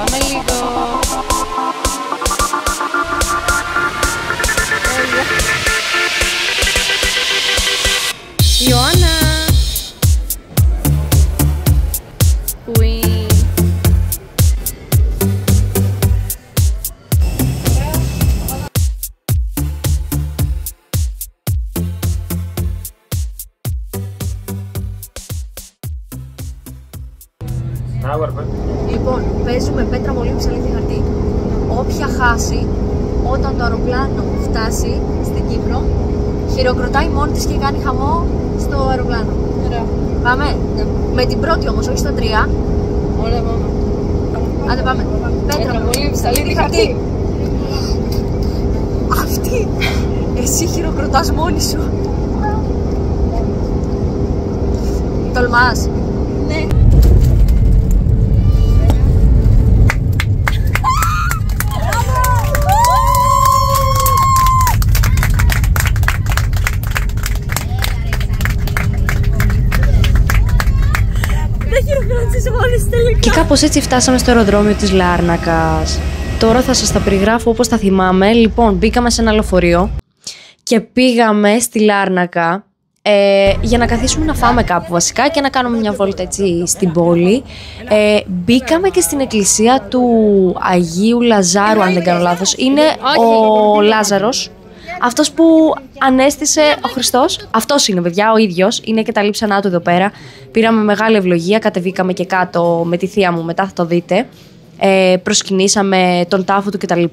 Πάμε λίγο. Ιωάννα. Queen. Λοιπόν, παίζουμε πέτρα μολύβι ψαλίδι χαρτί. Όποια χάσει, όταν το αεροπλάνο φτάσει στην Κύπρο, χειροκροτάει μόνη της και κάνει χαμό στο αεροπλάνο. Ωραία. Πάμε. Ναι. Με την πρώτη όμως, όχι στα τρία. Ωραία, πάμε. Άντε πάμε. Πέτρα μολύβι ψαλίδι χαρτί. Αυτή. Εσύ χειροκροτάς μόνη σου. Τολμάς. Ναι. Και κάπως έτσι φτάσαμε στο αεροδρόμιο της Λάρνακας. Τώρα θα σας τα περιγράφω όπως τα θυμάμαι. Λοιπόν, μπήκαμε σε ένα λεωφορείο και πήγαμε στη Λάρνακα για να καθίσουμε να φάμε κάπου βασικά και να κάνουμε μια βόλτα έτσι στην πόλη. Μπήκαμε και στην εκκλησία του Αγίου Λαζάρου, αν δεν κάνω λάθος. Είναι ο Λάζαρος, αυτός που ανέστησε ο Χριστός. Αυτός είναι, παιδιά, ο ίδιος. Είναι και τα λείψανά του εδώ πέρα. Πήραμε μεγάλη ευλογία, κατεβήκαμε και κάτω με τη θεία μου, μετά θα το δείτε. Προσκυνήσαμε τον τάφο του κτλ.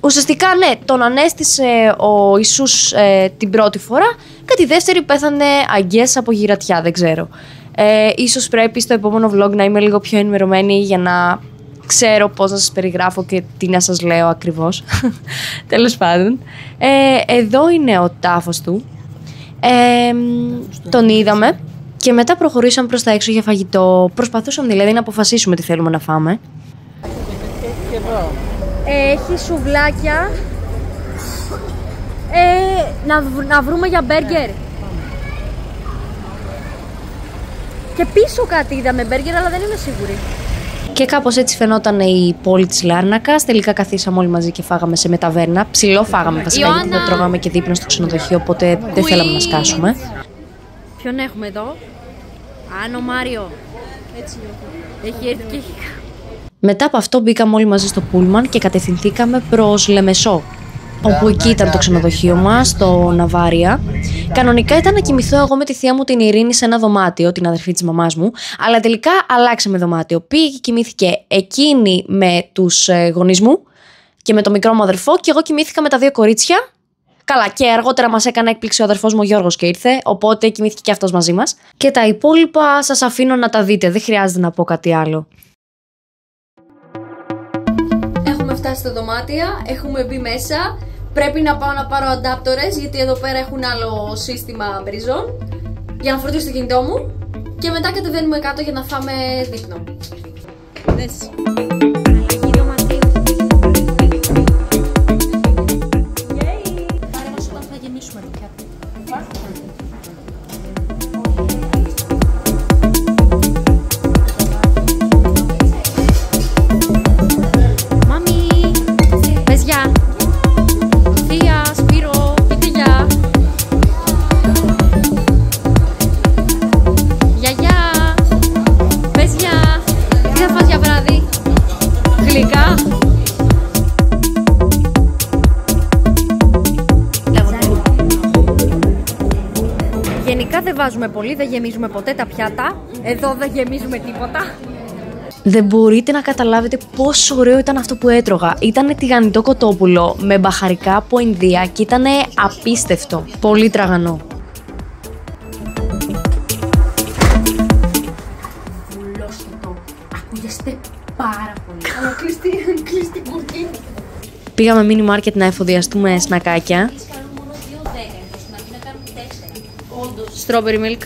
Ουσιαστικά, ναι, τον ανέστησε ο Ιησούς την πρώτη φορά και τη δεύτερη πέθανε αγκές από γυρατιά, δεν ξέρω. Ίσως πρέπει στο επόμενο vlog να είμαι λίγο πιο ενημερωμένη για να ξέρω πώς να σας περιγράφω και τι να σας λέω ακριβώς. Τέλος πάντων. Εδώ είναι ο τάφος του. Τον είδαμε και μετά προχωρήσαμε προς τα έξω για φαγητό. Προσπαθούσαμε δηλαδή να αποφασίσουμε τι θέλουμε να φάμε. Έχει σουβλάκια. Να βρούμε για μπέργκερ. Και πίσω κάτι είδαμε μπέργκερ, αλλά δεν είμαι σίγουρη. Και κάπως έτσι φαινόταν η πόλη της Λάρνακας. Τελικά καθίσαμε όλοι μαζί και φάγαμε σε μεταβέρνα. Ψηλό φάγαμε βασικά, γιατί δεν τρώγαμε και δείπνο στο ξενοδοχείο, οπότε δεν θέλαμε να σκάσουμε. Ποιον έχουμε εδώ? Άνω Μάριο. Έτσι έχει έρθει και έχει. Μετά από αυτό μπήκαμε όλοι μαζί στο πούλμαν και κατευθυνθήκαμε προς Λεμεσό, όπου εκεί ήταν το ξενοδοχείο μας, στο Ναβάρια. Κανονικά ήταν να κοιμηθώ εγώ με τη θεία μου την Ειρήνη σε ένα δωμάτιο, την αδερφή της μαμάς μου, αλλά τελικά αλλάξαμε δωμάτιο. Πήγε και κοιμήθηκε εκείνη με τους γονείς μου και με το μικρό μου αδερφό, και εγώ κοιμήθηκα με τα δύο κορίτσια. Καλά, και αργότερα μας έκανε έκπληξη ο αδερφός μου ο Γιώργος και ήρθε, οπότε κοιμήθηκε και αυτός μαζί μας. Και τα υπόλοιπα σας αφήνω να τα δείτε, δεν χρειάζεται να πω κάτι άλλο. Έχουμε φτάσει στο δωμάτιο, έχουμε μπει μέσα. Πρέπει να πάω να πάρω αντάπτορες, γιατί εδώ πέρα έχουν άλλο σύστημα μπριζών, για να φορτίσω το κινητό μου. Και μετά κατεβαίνουμε κάτω για να φάμε δείπνο. Γενικά δεν βάζουμε πολύ, δεν γεμίζουμε ποτέ τα πιάτα. Εδώ δεν γεμίζουμε τίποτα. Δεν μπορείτε να καταλάβετε πόσο ωραίο ήταν αυτό που έτρωγα. Ήτανε τηγανιτό κοτόπουλο με μπαχαρικά από Ινδία και ήτανε απίστευτο. Πολύ τραγανό. Βουλώστε το. Ακούγεστε πάρα πολύ. Αλλά κλειστή κουρτίνα. Πήγαμε μίνι μάρκετ να εφοδιαστούμε σνακάκια. Strawberry milk.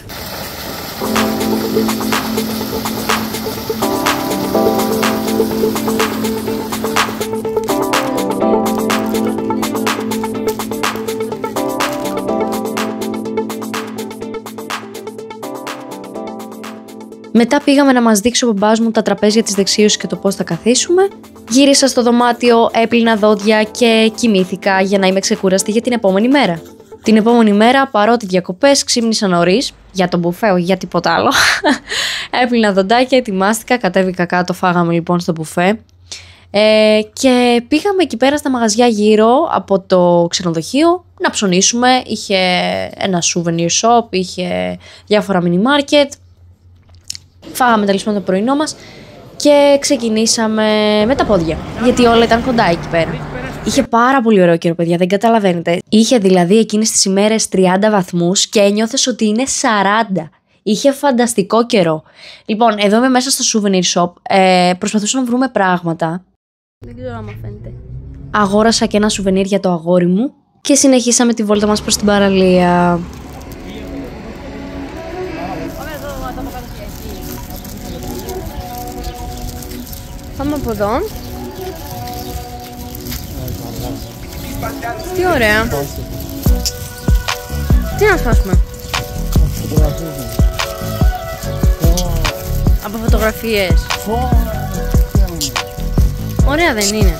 Μετά πήγαμε να μας δείξει ο μπαμπάς μου τα τραπέζια της δεξίωσης και το πώς θα καθίσουμε. Γύρισα στο δωμάτιο, έπλυνα δόντια και κοιμήθηκα για να είμαι ξεκούραστη για την επόμενη μέρα. Την επόμενη μέρα, παρότι διακοπές, ξύπνησα νωρίς, για τον μπουφέ, όχι για τίποτα άλλο. Έπλυνα δοντάκια, ετοιμάστηκα, κατέβηκα κάτω, φάγαμε λοιπόν στο μπουφέ. Και πήγαμε εκεί πέρα στα μαγαζιά γύρω από το ξενοδοχείο να ψωνίσουμε. Είχε ένα souvenir shop, είχε διάφορα mini market. Φάγαμε τέλος πάντων το πρωινό μας και ξεκινήσαμε με τα πόδια, γιατί όλα ήταν κοντά εκεί πέρα. Είχε πάρα πολύ ωραίο καιρό, παιδιά, δεν καταλαβαίνετε. Είχε δηλαδή εκείνες τις ημέρες 30 βαθμούς και ένιωθες ότι είναι 40. Είχε φανταστικό καιρό. Λοιπόν, εδώ είμαι μέσα στο souvenir shop. Προσπαθούσαμε να βρούμε πράγματα. Δεν ξέρω άμα φαίνεται. Αγόρασα και ένα σουβενίρ για το αγόρι μου και συνεχίσαμε τη βόλτα μας προς την παραλία. Πάμε από εδώ. Τι ωραία. Τι να σπάσουμε? Από φωτογραφίες. Ωραία δεν είναι?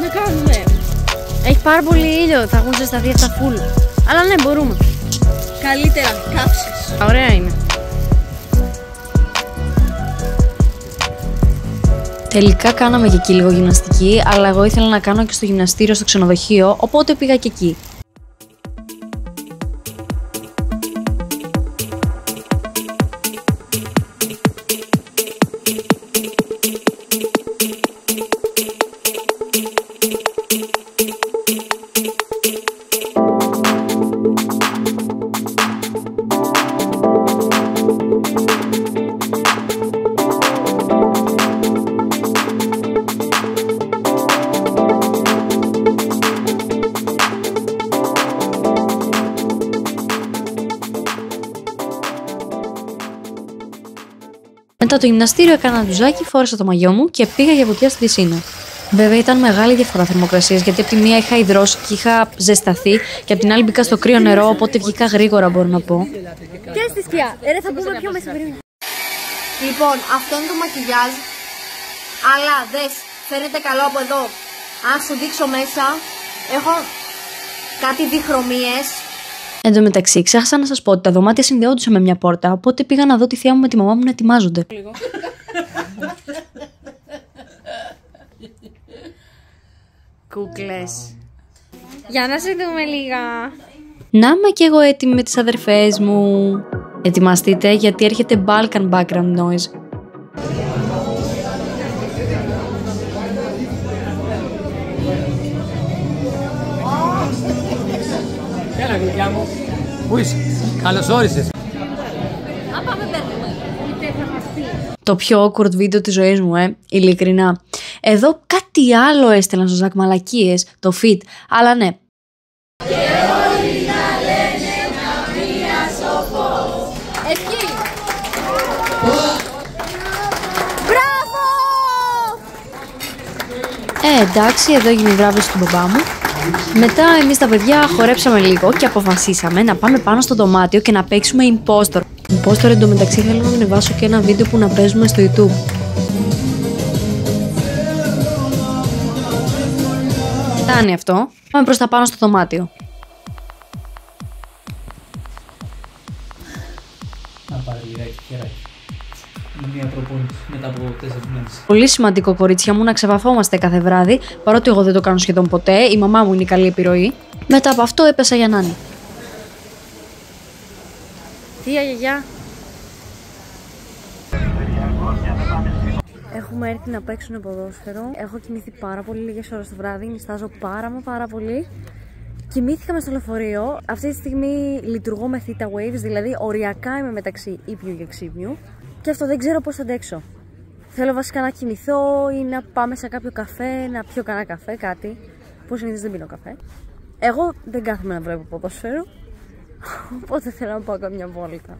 Να κάνουμε. Έχει πάρα πολύ ήλιο, θα έχουν ζεσταθεί αυτά φουλ. Αλλά ναι, μπορούμε. Καλύτερα, κάψεις. Ωραία είναι. Τελικά κάναμε και εκεί λίγο γυμναστική, αλλά εγώ ήθελα να κάνω και στο γυμναστήριο στο ξενοδοχείο, οπότε πήγα και εκεί. Μετά το γυμναστήριο έκανα ένα ντουζάκι, φόρεσα το μαγιό μου και πήγα για βουτιά στην πισίνα. Βέβαια ήταν μεγάλη διαφορά θερμοκρασίας, γιατί από τη μία είχα υδρώσει και είχα ζεσταθεί και από την άλλη μπήκα στο κρύο νερό, οπότε βγήκα γρήγορα, μπορώ να πω. Και στη σκιά. Θα πούμε πιο μέσα. Λοιπόν, αυτό είναι το μακιγιάζ. Αλλά δες, φαίνεται καλό από εδώ. Αν σου δείξω μέσα, έχω κάτι διχρωμίες. Εν τω μεταξύ, ξέχασα να σας πω ότι τα δωμάτια συνδεόντουσαν με μια πόρτα, οπότε πήγα να δω τη θεία μου με τη μαμά μου να ετοιμάζονται. Κούκλες. Για να σε δούμε λίγα. Να είμαι κι εγώ έτοιμη με τις αδερφές μου. Ετοιμαστείτε γιατί έρχεται Balkan background noise. Έλα γλυκιά μου. Πού είσαι? Καλώς όρισες. Το πιο awkward βίντεο της ζωής μου, ειλικρινά. Εδώ κάτι άλλο έστελαν στο Ζακ, μαλακίες, το fit, αλλά ναι. Και όλοι να λένε καμία σοφός. Ευχή. Μπράβο! Εντάξει, εδώ έγινε η βράβευση του μπαμπά μου. Μετά εμείς τα παιδιά χορέψαμε λίγο και αποφασίσαμε να πάμε πάνω στο δωμάτιο και να παίξουμε impostor. Impostor εντωμεταξύ θέλω να ανεβάσω και ένα βίντεο που να παίζουμε στο YouTube. Φτάνει αυτό. Πάμε προς τα πάνω στο δωμάτιο. Να πάρε λιγάκι χεράκι. Είναι μια προπόνηση μετά από 4 μήνες. Πολύ σημαντικό, κορίτσια μου, να ξεβαφόμαστε κάθε βράδυ, παρότι εγώ δεν το κάνω σχεδόν ποτέ. Η μαμά μου είναι η καλή επιρροή. Μετά από αυτό έπεσα για νάνη. Θεία, γιαγιά. Έχουμε έρθει να παίξουμε ποδόσφαιρο. Έχω κοιμηθεί πάρα πολύ λίγες ώρες το βράδυ. Νιστάζω πάρα πολύ. Κοιμήθηκα μες στο λεωφορείο. Αυτή τη στιγμή λειτουργώ με theta waves, δηλαδή οριακά είμαι μεταξύ ήπιου και ξύπνιου. Και αυτό δεν ξέρω πώς θα αντέξω. Θέλω βασικά να κοιμηθώ ή να πάμε σε κάποιο καφέ, να πιω κανένα καφέ, κάτι. Που συνήθως δεν πίνω καφέ. Εγώ δεν κάθομαι να βλέπω ποδόσφαιρο. Οπότε θέλω να πάω καμιά βόλτα.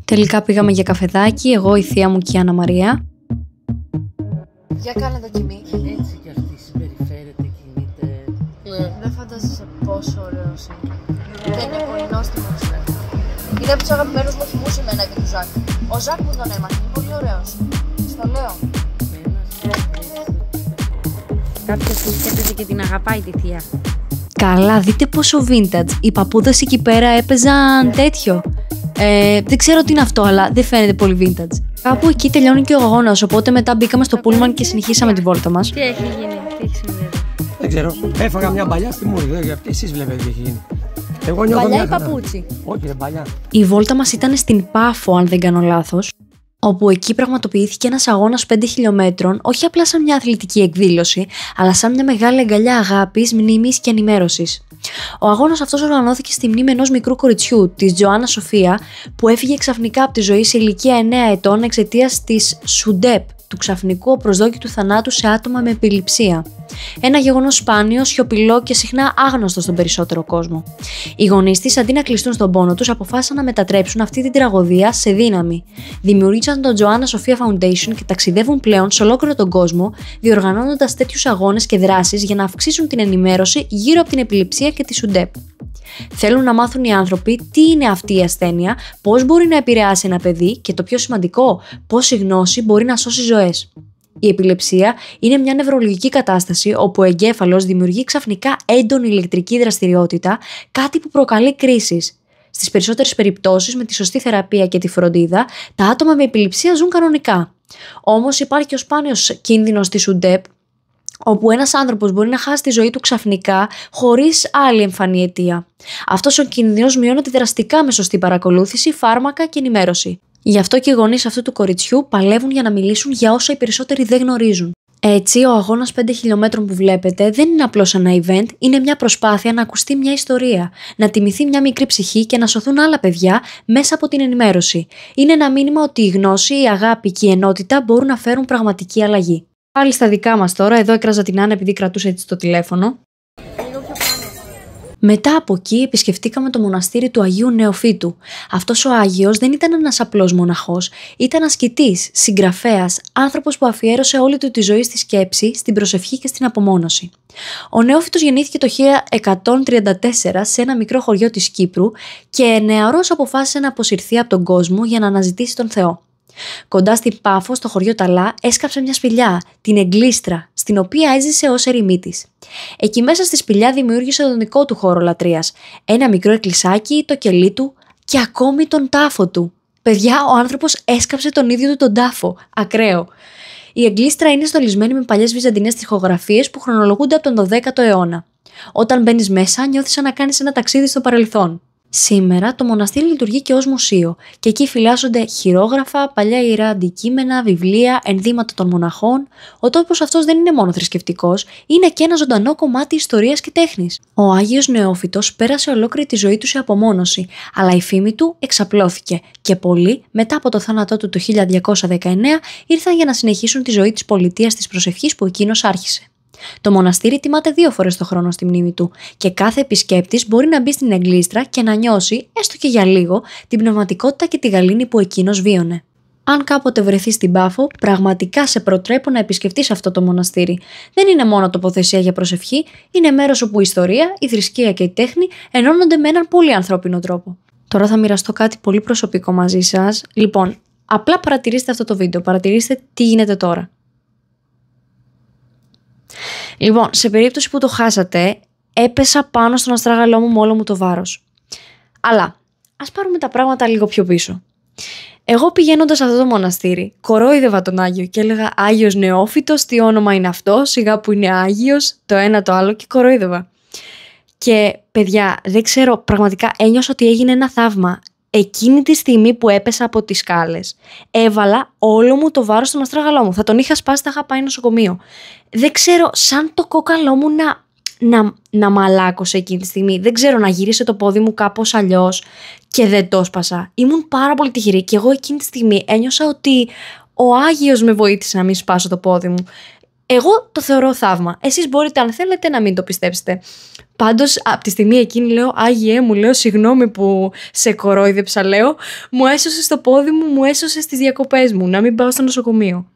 Τελικά πήγαμε για καφεδάκι, εγώ, η θεία μου και η Άννα Μαρία. Για κάνε δοκιμή. Έτσι κι αυτή συμπεριφέρεται, κινείται. Δεν φαντάζεσαι πόσο ωραίος είναι. Δεν είναι πολύ νόστιμος. Είναι από τους αγαπημένους μου χυμούς εμένα και του Ζακ. Ο Ζακ μου τον έμαθε, είναι πολύ ωραίος. Στο λέω. Κάποιος σκέφτεται και την αγαπάει τη θεία. Καλά, δείτε πόσο vintage. Οι παππούδες εκεί πέρα έπαιζαν τέτοιο. Δεν ξέρω τι είναι αυτό, αλλά δεν φαίνεται πολύ vintage. Κάπου εκεί τελειώνει και ο αγώνας, οπότε μετά μπήκαμε στο πούλμαν και συνεχίσαμε τη βόλτα μας. Τι έχει γίνει, τι έχει συμβεί? Δεν ξέρω. Έφαγα μια παλιά στη μούρη. Εσείς βλέπετε τι έχει γίνει. Εγώ νιώθω Παλιά μια ή χαρά. παπούτσι? Όχι, δεν παλιά. Η βόλτα μας ήταν στην Πάφο, αν δεν κάνω λάθος, όπου εκεί πραγματοποιήθηκε ένας αγώνας 5 χιλιόμετρων, όχι απλά σαν μια αθλητική εκδήλωση, αλλά σαν μια μεγάλη αγκαλιά αγάπης, μνήμης και ενημέρωσης. Ο αγώνας αυτός οργανώθηκε στη μνήμη ενός μικρού κοριτσιού, της Τζοάννα Σοφία, που έφυγε ξαφνικά από τη ζωή σε ηλικία 9 ετών εξαιτίας της SUDEP, του ξαφνικού προσδόκητου θανάτου σε άτομα με επιληψία. Ένα γεγονός σπάνιο, σιωπηλό και συχνά άγνωστο στον περισσότερο κόσμο. Οι γονείς της, αντί να κλειστούν στον πόνο τους, αποφάσισαν να μετατρέψουν αυτή την τραγωδία σε δύναμη. Δημιούργησαν το Joanna Sophia Foundation και ταξιδεύουν πλέον σε ολόκληρο τον κόσμο, διοργανώνοντας τέτοιους αγώνες και δράσεις για να αυξήσουν την ενημέρωση γύρω από την επιληψία και τη SUDEP. Θέλουν να μάθουν οι άνθρωποι τι είναι αυτή η ασθένεια, πώς μπορεί να επηρεάσει ένα παιδί και το πιο σημαντικό, πώς η γνώση μπορεί να σώσει ζωές. Η επιληψία είναι μια νευρολογική κατάσταση όπου ο εγκέφαλος δημιουργεί ξαφνικά έντονη ηλεκτρική δραστηριότητα, κάτι που προκαλεί κρίσεις. Στις περισσότερες περιπτώσεις, με τη σωστή θεραπεία και τη φροντίδα, τα άτομα με επιληψία ζουν κανονικά. Όμως υπάρχει και ο σπάνιος κίνδυνος της SUDEP, όπου ένας άνθρωπος μπορεί να χάσει τη ζωή του ξαφνικά χωρίς άλλη εμφανή αιτία. Αυτός ο κίνδυνος μειώνεται δραστικά με σωστή παρακολούθηση, φάρμακα και ενημέρωση. Γι' αυτό και οι γονείς αυτού του κοριτσιού παλεύουν για να μιλήσουν για όσα οι περισσότεροι δεν γνωρίζουν. Έτσι, ο αγώνας 5 χιλιόμετρων που βλέπετε δεν είναι απλώς ένα event, είναι μια προσπάθεια να ακουστεί μια ιστορία, να τιμηθεί μια μικρή ψυχή και να σωθούν άλλα παιδιά μέσα από την ενημέρωση. Είναι ένα μήνυμα ότι η γνώση, η αγάπη και η ενότητα μπορούν να φέρουν πραγματική αλλαγή. Πάλι στα δικά μας τώρα, εδώ έκραζα την Άννα επειδή κρατούσε έτσι το τηλέφωνο. Μετά από εκεί επισκεφτήκαμε το μοναστήρι του Αγίου Νεοφύτου. Αυτός ο Άγιος δεν ήταν ένας απλός μοναχός, ήταν ασκητής, συγγραφέας, άνθρωπος που αφιέρωσε όλη του τη ζωή στη σκέψη, στην προσευχή και στην απομόνωση. Ο Νεόφυτος γεννήθηκε το 1134 σε ένα μικρό χωριό της Κύπρου και νεαρός αποφάσισε να αποσυρθεί από τον κόσμο για να αναζητήσει τον Θεό. Κοντά στην Πάφο, στο χωριό Ταλά, έσκαψε μια σπηλιά, την Εγκλίστρα, στην οποία έζησε ως ερημίτης. Εκεί μέσα στη σπηλιά δημιούργησε τον δικό του χώρο λατρείας, ένα μικρό εκκλησάκι, το κελί του και ακόμη τον τάφο του. Παιδιά, ο άνθρωπος έσκαψε τον ίδιο του τον τάφο. Ακραίο. Η Εγκλίστρα είναι στολισμένη με παλιές βυζαντινές τοιχογραφίες που χρονολογούνται από τον 12ο αιώνα. Όταν μπαίνεις μέσα, νιώθεις σαν να κάνεις ένα ταξίδι στο παρελθόν. Σήμερα το μοναστήρι λειτουργεί και ως μουσείο και εκεί φυλάσσονται χειρόγραφα, παλιά ιερά αντικείμενα, βιβλία, ενδύματα των μοναχών. Ο τόπος αυτός δεν είναι μόνο θρησκευτικός, είναι και ένα ζωντανό κομμάτι ιστορίας και τέχνης. Ο Άγιος Νεόφυτος πέρασε ολόκληρη τη ζωή του σε απομόνωση, αλλά η φήμη του εξαπλώθηκε και πολλοί, μετά από το θάνατό του το 1219, ήρθαν για να συνεχίσουν τη ζωή της πολιτείας της προσευχής που εκείνος άρχισε. Το μοναστήρι τιμάται 2 φορές το χρόνο στη μνήμη του και κάθε επισκέπτης μπορεί να μπει στην Εγκλίστρα και να νιώσει, έστω και για λίγο, την πνευματικότητα και τη γαλήνη που εκείνος βίωνε. Αν κάποτε βρεθείς στην Πάφο, πραγματικά σε προτρέπω να επισκεφτείς αυτό το μοναστήρι. Δεν είναι μόνο τοποθεσία για προσευχή, είναι μέρος όπου η ιστορία, η θρησκεία και η τέχνη ενώνονται με έναν πολύ ανθρώπινο τρόπο. Τώρα θα μοιραστώ κάτι πολύ προσωπικό μαζί σας. Λοιπόν, απλά παρατηρήστε αυτό το βίντεο, παρατηρήστε τι γίνεται τώρα. Λοιπόν, σε περίπτωση που το χάσατε, έπεσα πάνω στον αστράγαλό μου με όλο μου το βάρος. Αλλά, ας πάρουμε τα πράγματα λίγο πιο πίσω. Εγώ πηγαίνοντας σε αυτό το μοναστήρι, κορόιδευα τον Άγιο και έλεγα Άγιος Νεόφυτος, τι όνομα είναι αυτό, σιγά που είναι Άγιος, το ένα το άλλο και κορόιδευα. Και παιδιά, δεν ξέρω, πραγματικά ένιωσα ότι έγινε ένα θαύμα. Εκείνη τη στιγμή που έπεσα από τις σκάλες, έβαλα όλο μου το βάρος στον αστράγαλό μου. Θα τον είχα σπάσει, θα είχα πάει νοσοκομείο. Δεν ξέρω, σαν το κόκαλό μου να μαλάκωσε εκείνη τη στιγμή. Δεν ξέρω, να γύρισε το πόδι μου κάπως αλλιώς και δεν το σπάσα. Ήμουν πάρα πολύ τυχερή και εγώ εκείνη τη στιγμή ένιωσα ότι ο Άγιος με βοήθησε να μην σπάσω το πόδι μου. Εγώ το θεωρώ θαύμα. Εσείς μπορείτε, αν θέλετε, να μην το πιστέψετε. Πάντως, από τη στιγμή εκείνη λέω, Άγιε μου, λέω, συγγνώμη που σε κορόιδεψα, λέω, μου έσωσες το πόδι μου, μου έσωσες τις διακοπές μου, να μην πάω στο νοσοκομείο.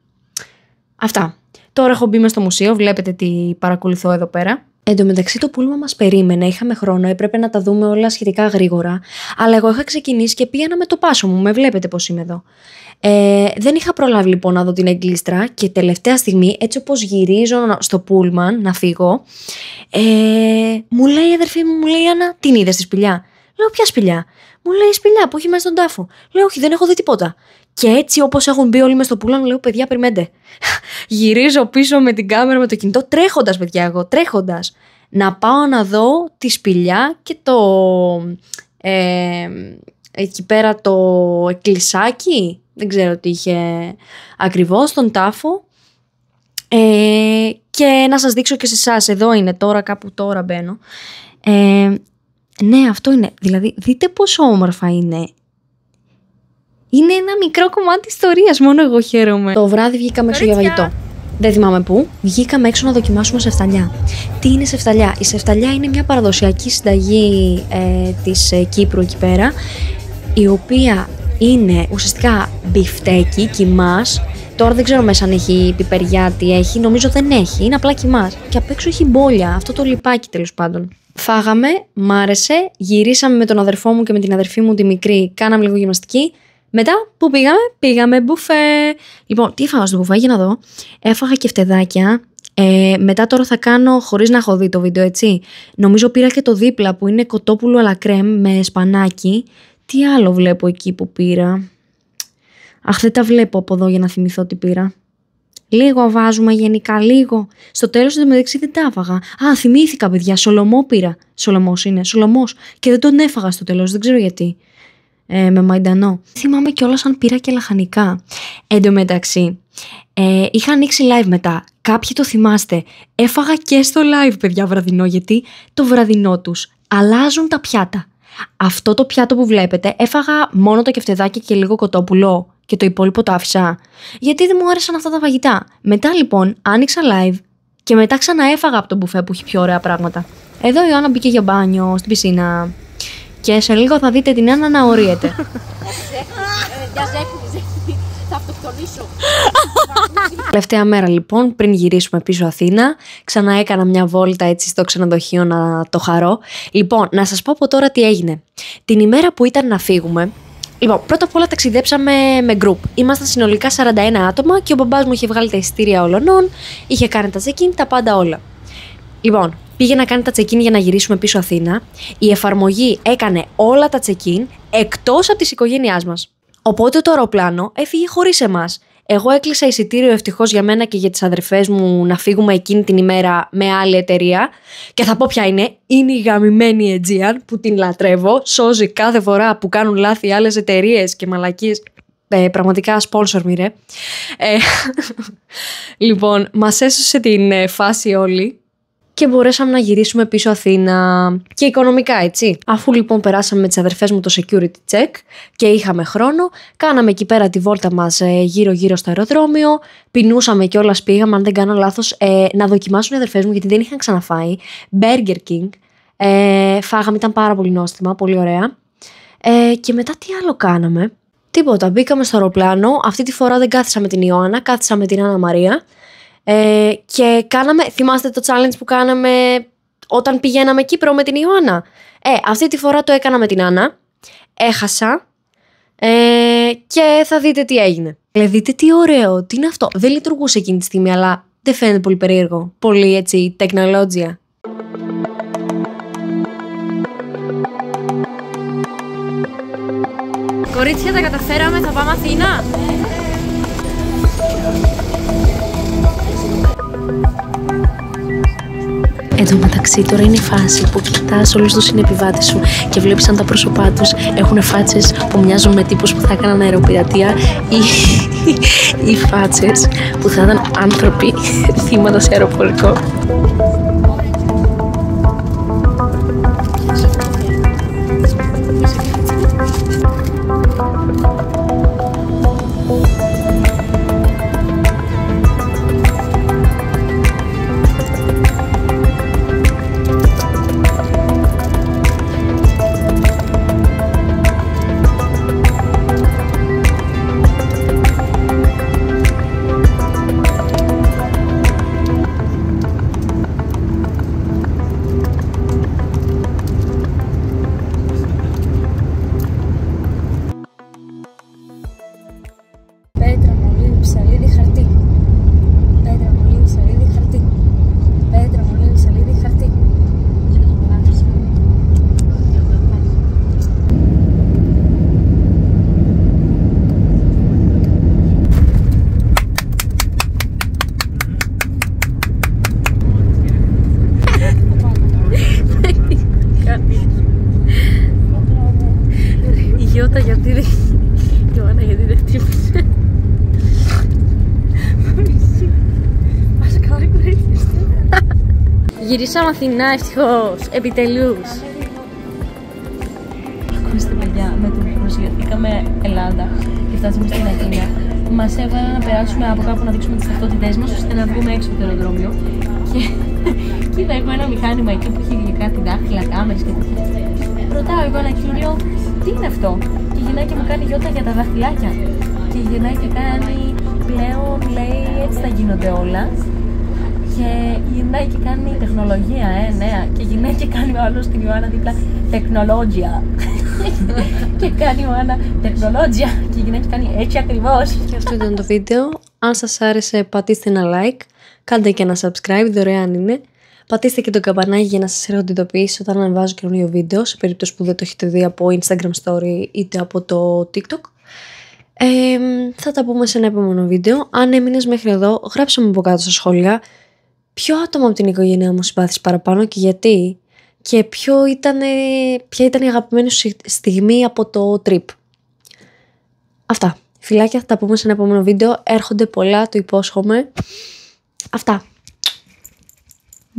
Αυτά. Τώρα έχω μπει μες στο μουσείο, βλέπετε τι παρακολουθώ εδώ πέρα. Εν τω μεταξύ το πούλμα μας περίμενε, είχαμε χρόνο, έπρεπε να τα δούμε όλα σχετικά γρήγορα. Αλλά εγώ είχα ξεκινήσει και πήγαινα με το πάσο μου, με βλέπετε πως είμαι εδώ. Δεν είχα προλάβει λοιπόν να δω την εγκλήστρα και τελευταία στιγμή, έτσι όπως γυρίζω στο πούλμαν να φύγω, μου λέει η αδερφή μου, μου λέει Άννα, την είδες τη σπηλιά? Λέω ποια σπηλιά? Μου λέει η σπηλιά που έχει μέσα στον τάφο. Λέω όχι, δεν έχω δει τίποτα. Και έτσι όπως έχουν μπει όλοι μες στο πούλμαν, λέω παιδιά, περιμένετε. Γυρίζω πίσω με την κάμερα, με το κινητό, τρέχοντας παιδιά εγώ, τρέχοντας. Να πάω να δω τη σπηλιά και το... εκεί πέρα το εκκλησάκι, δεν ξέρω τι είχε ακριβώς, στον τάφο. Και να σας δείξω και σε εσάς, εδώ είναι τώρα, κάπου τώρα μπαίνω. Ναι, αυτό είναι, δηλαδή δείτε πόσο όμορφα είναι. Είναι ένα μικρό κομμάτι ιστορίας, μόνο εγώ χαίρομαι. Το βράδυ βγήκαμε έξω για φαγητό. Δεν θυμάμαι πού. Βγήκαμε έξω να δοκιμάσουμε σεφταλιά. Τι είναι σεφταλιά? Η σεφταλιά είναι μια παραδοσιακή συνταγή της Κύπρου εκεί πέρα, η οποία είναι ουσιαστικά μπιφτέκι, κιμάς. Τώρα δεν ξέρω μέσα αν έχει πιπεριά, τι έχει. Νομίζω δεν έχει. Είναι απλά κιμάς. Και απ' έξω έχει μπόλια. Αυτό το λιπάκι τέλος πάντων. Φάγαμε, μ' άρεσε. Γυρίσαμε με τον αδερφό μου και με την αδερφή μου τη μικρή. Κάναμε λίγο γυμναστική. Μετά που πήγαμε μπουφέ. Λοιπόν, τι έφαγα στο μπουφέ, για να δω. Έφαγα και φτεδάκια. Μετά τώρα θα κάνω, χωρίς να έχω δει το βίντεο, έτσι. Νομίζω πήρα και το δίπλα που είναι κοτόπουλο αλλά κρέμ με σπανάκι. Τι άλλο βλέπω εκεί που πήρα? Αχ, δεν τα βλέπω από εδώ για να θυμηθώ τι πήρα. Λίγο βάζουμε γενικά, λίγο. Στο τέλος του μεταξύ δεν τα έφαγα. Α, θυμήθηκα παιδιά, σολομό πήρα. Σολομός είναι, σολομός. Και δεν τον έφαγα στο τέλος, δεν ξέρω γιατί. Με μαϊντανό. Θυμάμαι κιόλας αν πήρα και λαχανικά. Εν τω μεταξύ, είχα ανοίξει live μετά. Κάποιοι το θυμάστε. Έφαγα και στο live, παιδιά, βραδινό, γιατί το βραδινό τους αλλάζουν τα πιάτα. Αυτό το πιάτο που βλέπετε, έφαγα μόνο το κεφτεδάκι και λίγο κοτόπουλο και το υπόλοιπο το άφησα. Γιατί δεν μου άρεσαν αυτά τα φαγητά. Μετά λοιπόν άνοιξα live και μετά ξαναέφαγα από το μπουφέ που έχει πιο ωραία πράγματα. Εδώ η Άννα μπήκε για μπάνιο στην πισίνα. Και σε λίγο θα δείτε την Άννα να ορίεται. Θα αυτοκτονήσω. Τελευταία μέρα λοιπόν, πριν γυρίσουμε πίσω Αθήνα, ξανά έκανα μια βόλτα έτσι στο ξενοδοχείο να το χαρώ. Λοιπόν, να σας πω από τώρα τι έγινε. Την ημέρα που ήταν να φύγουμε, λοιπόν, πρώτα απ' όλα ταξιδέψαμε με group. Ήμασταν συνολικά 41 άτομα και ο μπαμπάς μου είχε βγάλει τα εισιτήρια όλων, είχε κάνει τα check-in, τα πάντα όλα. Λοιπόν, πήγε να κάνει τα check-in για να γυρίσουμε πίσω Αθήνα. Η εφαρμογή έκανε όλα τα check-in εκτός από της οικογένειάς μας. Οπότε το αεροπλάνο έφυγε χωρίς εμάς. Εγώ έκλεισα εισιτήριο ευτυχώς για μένα και για τις αδερφές μου να φύγουμε εκείνη την ημέρα με άλλη εταιρεία. Και θα πω ποια είναι. Είναι η γαμημένη Aegean που την λατρεύω. Σώζει κάθε φορά που κάνουν λάθη άλλες εταιρείες και μαλακίες. Πραγματικά sponsor me ρε. Λοιπόν, μας έσωσε την φάση όλη. Και μπορέσαμε να γυρίσουμε πίσω Αθήνα. Και οικονομικά, έτσι. Αφού λοιπόν περάσαμε με τις αδερφές μου το security check και είχαμε χρόνο, κάναμε εκεί πέρα τη βόλτα μας γύρω-γύρω στο αεροδρόμιο. Πεινούσαμε κιόλας, πήγαμε, αν δεν κάνω λάθος, να δοκιμάσουν οι αδερφές μου γιατί δεν είχαν ξαναφάει. Burger King. Φάγαμε, ήταν πάρα πολύ νόστιμα, πολύ ωραία. Και μετά τι άλλο κάναμε? Τίποτα. Μπήκαμε στο αεροπλάνο. Αυτή τη φορά δεν κάθισα με την Ιωάννα, κάθισα με την Άννα Μαρία. Και κάναμε, θυμάστε το challenge που κάναμε όταν πηγαίναμε Κύπρο με την Ιωάννα? Αυτή τη φορά το έκανα με την Άννα. Έχασα. Και θα δείτε τι έγινε. Δείτε τι ωραίο, τι είναι αυτό. Δεν λειτουργούσε εκείνη τη στιγμή, αλλά δεν φαίνεται πολύ περίεργο. Πολύ έτσι, τεχνολόγια. Κορίτσια, τα καταφέραμε, θα πάμε Αθήνα. Εν τω μεταξύ, τώρα είναι η φάση που κοιτάς όλους τους συνεπιβάτες σου και βλέπεις αν τα πρόσωπά τους έχουν φάτσες που μοιάζουν με τύπους που θα έκαναν αεροπειρατεία ή φάτσες που θα ήταν άνθρωποι θύματα σε αεροπορικό. Ρώτα γιατί δεν... Ιωάννα, γιατί δεν χτύπησε. Μας κάνει κορίτσια. Γυρίσαμε Αθηνά, ευτυχώς. Επιτελούς. Ακούστε παιδιά, με το που προσγειωθήκαμε Ελλάδα και φτάσαμε στην Αθήνα, μας έβαλαν να περάσουμε από κάπου να δείξουμε τις ταυτότητές μας ώστε να βγούμε έξω από το αεροδρόμιο. Και είδα εγώ ένα μηχάνημα εκεί που είχε κάτι δάχτυλα, κάμερες και τέτοια. Ρωτάω εγώ ένα κύριο, τι είναι αυτό? Και η γυναίκα μου κάνει γιώτα για τα δαχτυλάκια. Και η γυναίκα κάνει πλέον, λέει, έτσι θα γίνονται όλα. Και γυρνάει και κάνει τεχνολογία, νέα. Και γυρνάει και κάνει ο άλλος την Ιωάννα δίπλα τεχνολόγια. Και κάνει η Ιωάννα τεχνολόγια. Και γυρνάει και κάνει έτσι ακριβώς. Και αυτό ήταν το βίντεο. Αν σας άρεσε, πατήστε ένα like. Κάντε και ένα subscribe, δωρεάν είναι. Πατήστε και το καμπανάκι για να σας έρχονται ειδοποιήσεις όταν ανεβάζω καινούριο βίντεο, σε περίπτωση που δεν το έχετε δει από Instagram Story είτε από το TikTok. Θα τα πούμε σε ένα επόμενο βίντεο. Αν έμεινες μέχρι εδώ, γράψε μου από κάτω στα σχόλια ποιο άτομο από την οικογένειά μου συμπάθεις παραπάνω και γιατί, και ποια ήταν η αγαπημένη σου στιγμή από το trip. Αυτά. Φιλάκια, θα τα πούμε σε ένα επόμενο βίντεο. Έρχονται πολλά, το υπόσχομαι. Αυτά.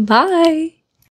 Bye!